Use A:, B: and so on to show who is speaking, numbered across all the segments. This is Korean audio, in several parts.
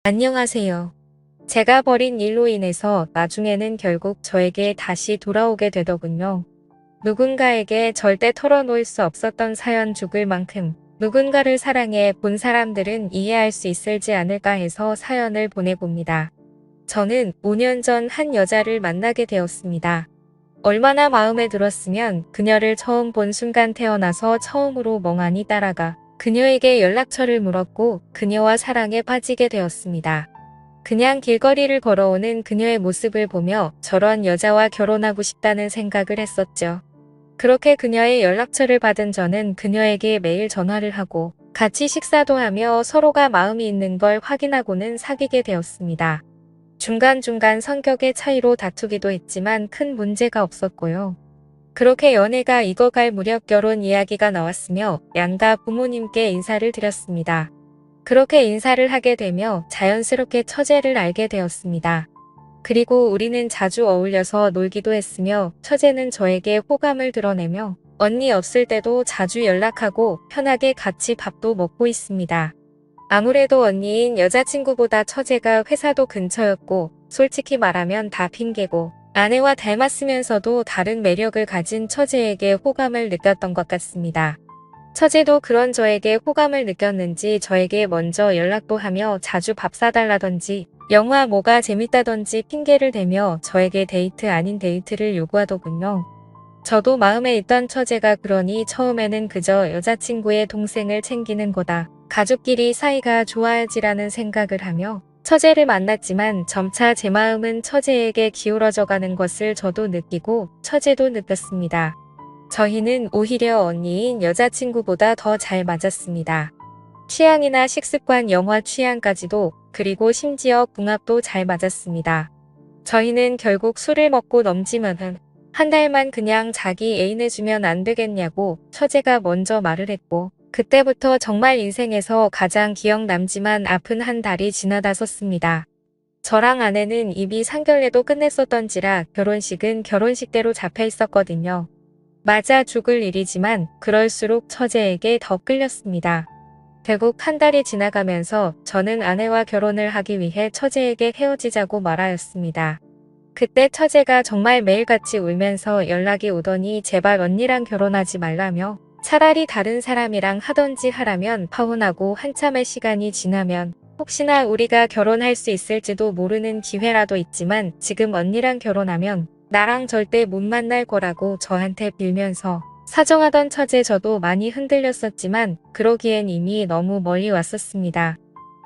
A: 안녕하세요. 제가 벌인 일로 인해서 나중에는 결국 저에게 다시 돌아오게 되더군요. 누군가에게 절대 털어놓을 수 없었던 사연 죽을 만큼 누군가를 사랑해 본 사람들은 이해할 수 있을지 않을까 해서 사연을 보내봅니다. 저는 5년 전 한 여자를 만나게 되었습니다. 얼마나 마음에 들었으면 그녀를 처음 본 순간 태어나서 처음으로 멍하니 따라가 그녀에게 연락처를 물었고 그녀와 사랑에 빠지게 되었습니다. 그냥 길거리를 걸어오는 그녀의 모습을 보며 저런 여자와 결혼하고 싶다는 생각을 했었죠. 그렇게 그녀의 연락처를 받은 저는 그녀에게 매일 전화를 하고 같이 식사도 하며 서로가 마음이 있는 걸 확인하고는 사귀게 되었습니다. 중간중간 성격의 차이로 다투기도 했지만 큰 문제가 없었고요. 그렇게 연애가 익어갈 무렵 결혼 이야기가 나왔으며 양가 부모님께 인사를 드렸습니다. 그렇게 인사를 하게 되며 자연스럽게 처제를 알게 되었습니다. 그리고 우리는 자주 어울려서 놀기도 했으며 처제는 저에게 호감을 드러내며 언니 없을 때도 자주 연락하고 편하게 같이 밥도 먹고 있습니다. 아무래도 언니인 여자친구보다 처제가 회사도 근처였고 솔직히 말하면 다 핑계고 아내와 닮았으면서도 다른 매력을 가진 처제에게 호감을 느꼈던 것 같습니다. 처제도 그런 저에게 호감을 느꼈는지 저에게 먼저 연락도 하며 자주 밥 사달라던지 영화 뭐가 재밌다던지 핑계를 대며 저에게 데이트 아닌 데이트를 요구하더군요. 저도 마음에 있던 처제가 그러니 처음에는 그저 여자친구의 동생을 챙기는 거다. 가족끼리 사이가 좋아야지라는 생각을 하며 처제를 만났지만 점차 제 마음은 처제에게 기울어져 가는 것을 저도 느끼고 처제도 느꼈습니다. 저희는 오히려 언니인 여자친구보다 더 잘 맞았습니다. 취향이나 식습관, 영화 취향까지도 그리고 심지어 궁합도 잘 맞았습니다. 저희는 결국 술을 먹고 넘지만은 한 달만 그냥 자기 애인해주면 안 되겠냐고 처제가 먼저 말을 했고 그때부터 정말 인생에서 가장 기억 남지만 아픈 한 달이 지나다섰습니다. 저랑 아내는 이미 상견례도 끝냈었던지라 결혼식은 결혼식대로 잡혀 있었거든요. 맞아 죽을 일이지만 그럴수록 처제에게 더 끌렸습니다. 결국 한 달이 지나가면서 저는 아내와 결혼을 하기 위해 처제에게 헤어지자고 말하였습니다. 그때 처제가 정말 매일같이 울면서 연락이 오더니 제발 언니랑 결혼하지 말라며 차라리 다른 사람이랑 하던지 하라면 파혼하고 한참의 시간이 지나면 혹시나 우리가 결혼할 수 있을지도 모르는 기회라도 있지만 지금 언니랑 결혼하면 나랑 절대 못 만날 거라고 저한테 빌면서 사정하던 처제 저도 많이 흔들렸었지만 그러기엔 이미 너무 멀리 왔었습니다.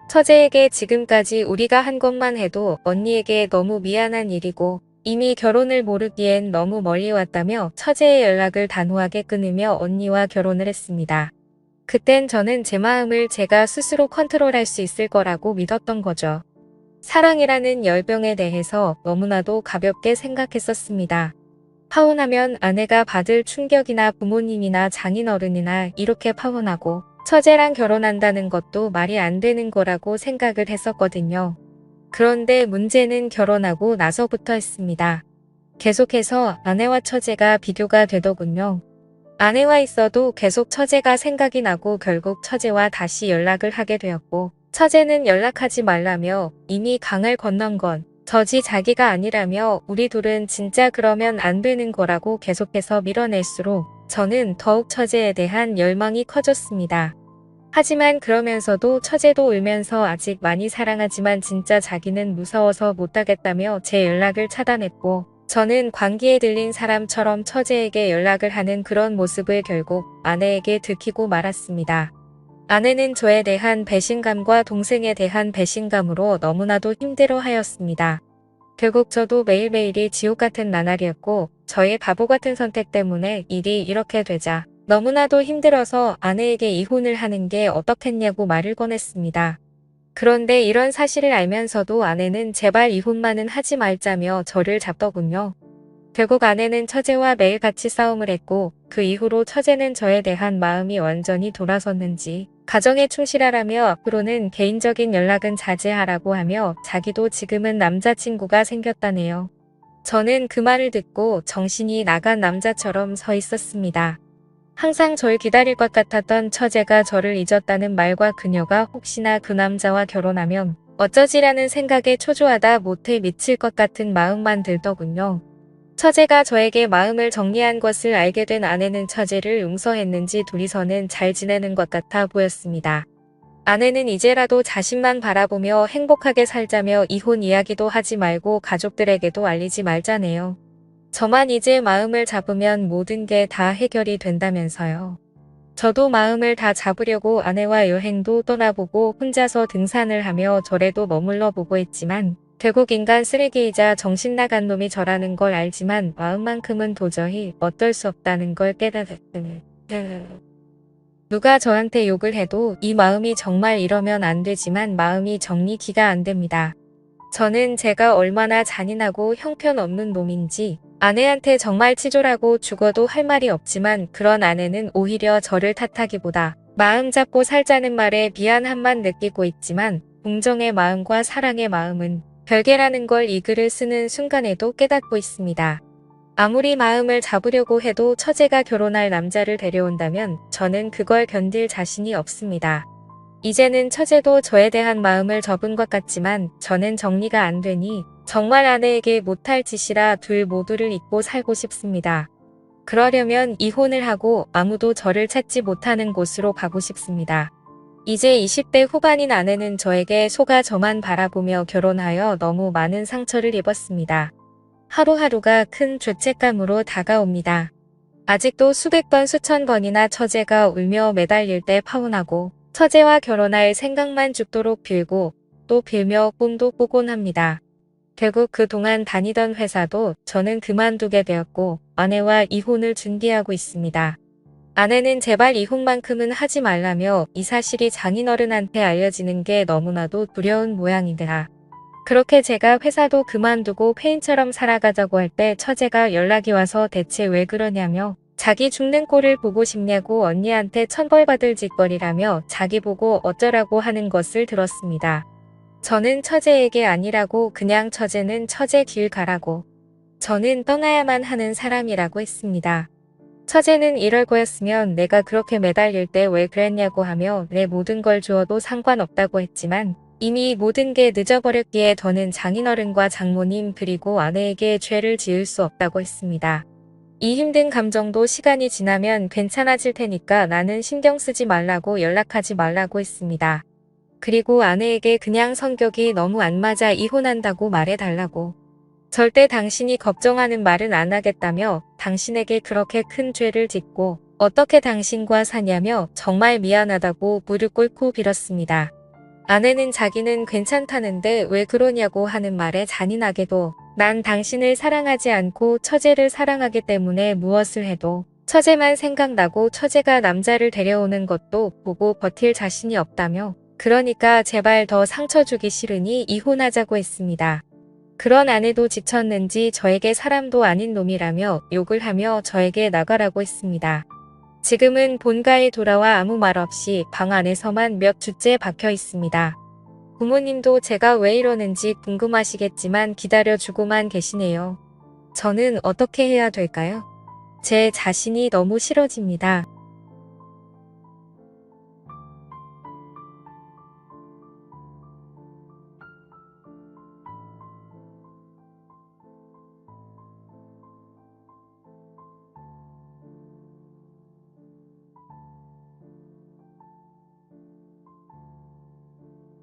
A: 처제에게 지금까지 우리가 한 것만 해도 언니에게 너무 미안한 일이고 이미 결혼을 모르기엔 너무 멀리 왔다며 처제의 연락을 단호하게 끊으며 언니와 결혼을 했습니다. 그땐 저는 제 마음을 제가 스스로 컨트롤할 수 있을 거라고 믿었던 거죠. 사랑이라는 열병에 대해서 너무나도 가볍게 생각했었습니다. 파혼하면 아내가 받을 충격이나 부모님이나 장인어른이나 이렇게 파혼하고 처제랑 결혼한다는 것도 말이 안 되는 거라고 생각을 했었거든요. 그런데 문제는 결혼하고 나서부터였습니다. 계속해서 아내와 처제가 비교가 되더군요. 아내와 있어도 계속 처제가 생각이 나고 결국 처제와 다시 연락을 하게 되었고 처제는 연락하지 말라며 이미 강을 건넌 건 저지 자기가 아니라며 우리 둘은 진짜 그러면 안 되는 거라고 계속해서 밀어낼수록 저는 더욱 처제에 대한 열망이 커졌습니다. 하지만 그러면서도 처제도 울면서 아직 많이 사랑하지만 진짜 자기는 무서워서 못하겠다며 제 연락을 차단했고 저는 광기에 들린 사람처럼 처제에게 연락을 하는 그런 모습을 결국 아내에게 들키고 말았습니다. 아내는 저에 대한 배신감과 동생에 대한 배신감으로 너무나도 힘들어하였습니다. 결국 저도 매일매일이 지옥 같은 나날이었고 저의 바보 같은 선택 때문에 일이 이렇게 되자 너무나도 힘들어서 아내에게 이혼을 하는 게 어떻겠냐고 말을 꺼냈습니다. 그런데 이런 사실을 알면서도 아내는 제발 이혼만은 하지 말자며 저를 잡더군요. 결국 아내는 처제와 매일 같이 싸움을 했고 그 이후로 처제는 저에 대한 마음이 완전히 돌아섰는지 가정에 충실하라며 앞으로는 개인적인 연락은 자제하라고 하며 자기도 지금은 남자친구가 생겼다네요. 저는 그 말을 듣고 정신이 나간 남자처럼 서 있었습니다. 항상 절 기다릴 것 같았던 처제가 저를 잊었다는 말과 그녀가 혹시나 그 남자와 결혼하면 어쩌지라는 생각에 초조하다 못해 미칠 것 같은 마음만 들더군요. 처제가 저에게 마음을 정리한 것을 알게 된 아내는 처제를 용서했는지 둘이서는 잘 지내는 것 같아 보였습니다. 아내는 이제라도 자신만 바라보며 행복하게 살자며 이혼 이야기도 하지 말고 가족들에게도 알리지 말자네요. 저만 이제 마음을 잡으면 모든 게 다 해결이 된다면서요. 저도 마음을 다 잡으려고 아내와 여행도 떠나보고 혼자서 등산을 하며 절에도 머물러 보고 했지만 결국 인간 쓰레기이자 정신 나간 놈이 저라는 걸 알지만 마음만큼은 도저히 어쩔 수 없다는 걸 깨달았으니 누가 저한테 욕을 해도 이 마음이 정말 이러면 안 되지만 마음이 정리기가 안 됩니다. 저는 제가 얼마나 잔인하고 형편없는 놈인지 아내한테 정말 치졸하고 죽어도 할 말이 없지만 그런 아내는 오히려 저를 탓하기보다 마음 잡고 살자는 말에 미안함만 느끼고 있지만 공정의 마음과 사랑의 마음은 별개라는 걸 이 글을 쓰는 순간에도 깨닫고 있습니다. 아무리 마음을 잡으려고 해도 처제가 결혼할 남자를 데려온다면 저는 그걸 견딜 자신이 없습니다. 이제는 처제도 저에 대한 마음을 접은 것 같지만 저는 정리가 안 되니 정말 아내에게 못할 짓이라 둘 모두를 잊고 살고 싶습니다. 그러려면 이혼을 하고 아무도 저를 찾지 못하는 곳으로 가고 싶습니다. 이제 20대 후반인 아내는 저에게 속아 저만 바라보며 결혼하여 너무 많은 상처를 입었습니다. 하루하루가 큰 죄책감으로 다가옵니다. 아직도 수백 번 수천 번이나 처제가 울며 매달릴 때 파혼하고 처제와 결혼할 생각만 죽도록 빌고 또 빌며 꿈도 꾸곤 합니다. 결국 그동안 다니던 회사도 저는 그만두게 되었고 아내와 이혼을 준비하고 있습니다. 아내는 제발 이혼만큼은 하지 말라며 이 사실이 장인어른한테 알려지는 게 너무나도 두려운 모양이더라. 그렇게 제가 회사도 그만두고 폐인처럼 살아가자고 할 때 처제가 연락이 와서 대체 왜 그러냐며 자기 죽는 꼴을 보고 싶냐고 언니한테 천벌받을 짓거리라며 자기 보고 어쩌라고 하는 것을 들었습니다. 저는 처제에게 아니라고 그냥 처제는 처제 길 가라고 저는 떠나야만 하는 사람이라고 했습니다. 처제는 이럴 거였으면 내가 그렇게 매달릴 때 왜 그랬냐고 하며 내 모든 걸 주어도 상관없다고 했지만 이미 모든 게 늦어버렸기에 더는 장인어른과 장모님 그리고 아내에게 죄를 지을 수 없다고 했습니다. 이 힘든 감정도 시간이 지나면 괜찮아질 테니까 나는 신경 쓰지 말라고 연락하지 말라고 했습니다. 그리고 아내에게 그냥 성격이 너무 안 맞아 이혼한다고 말해달라고. 절대 당신이 걱정하는 말은 안 하겠다며 당신에게 그렇게 큰 죄를 짓고 어떻게 당신과 사냐며 정말 미안하다고 무릎 꿇고 빌었습니다. 아내는 자기는 괜찮다는데 왜 그러냐고 하는 말에 잔인하게도 난 당신을 사랑하지 않고 처제를 사랑하기 때문에 무엇을 해도 처제만 생각나고 처제가 남자를 데려오는 것도 보고 버틸 자신이 없다며 그러니까 제발 더 상처 주기 싫으니 이혼하자고 했습니다. 그런 아내도 지쳤는지 저에게 사람도 아닌 놈이라며 욕을 하며 저에게 나가라고 했습니다. 지금은 본가에 돌아와 아무 말 없이 방 안에서만 몇 주째 박혀 있습니다. 부모님도 제가 왜 이러는지 궁금하시겠지만 기다려주고만 계시네요. 저는 어떻게 해야 될까요? 제 자신이 너무 싫어집니다.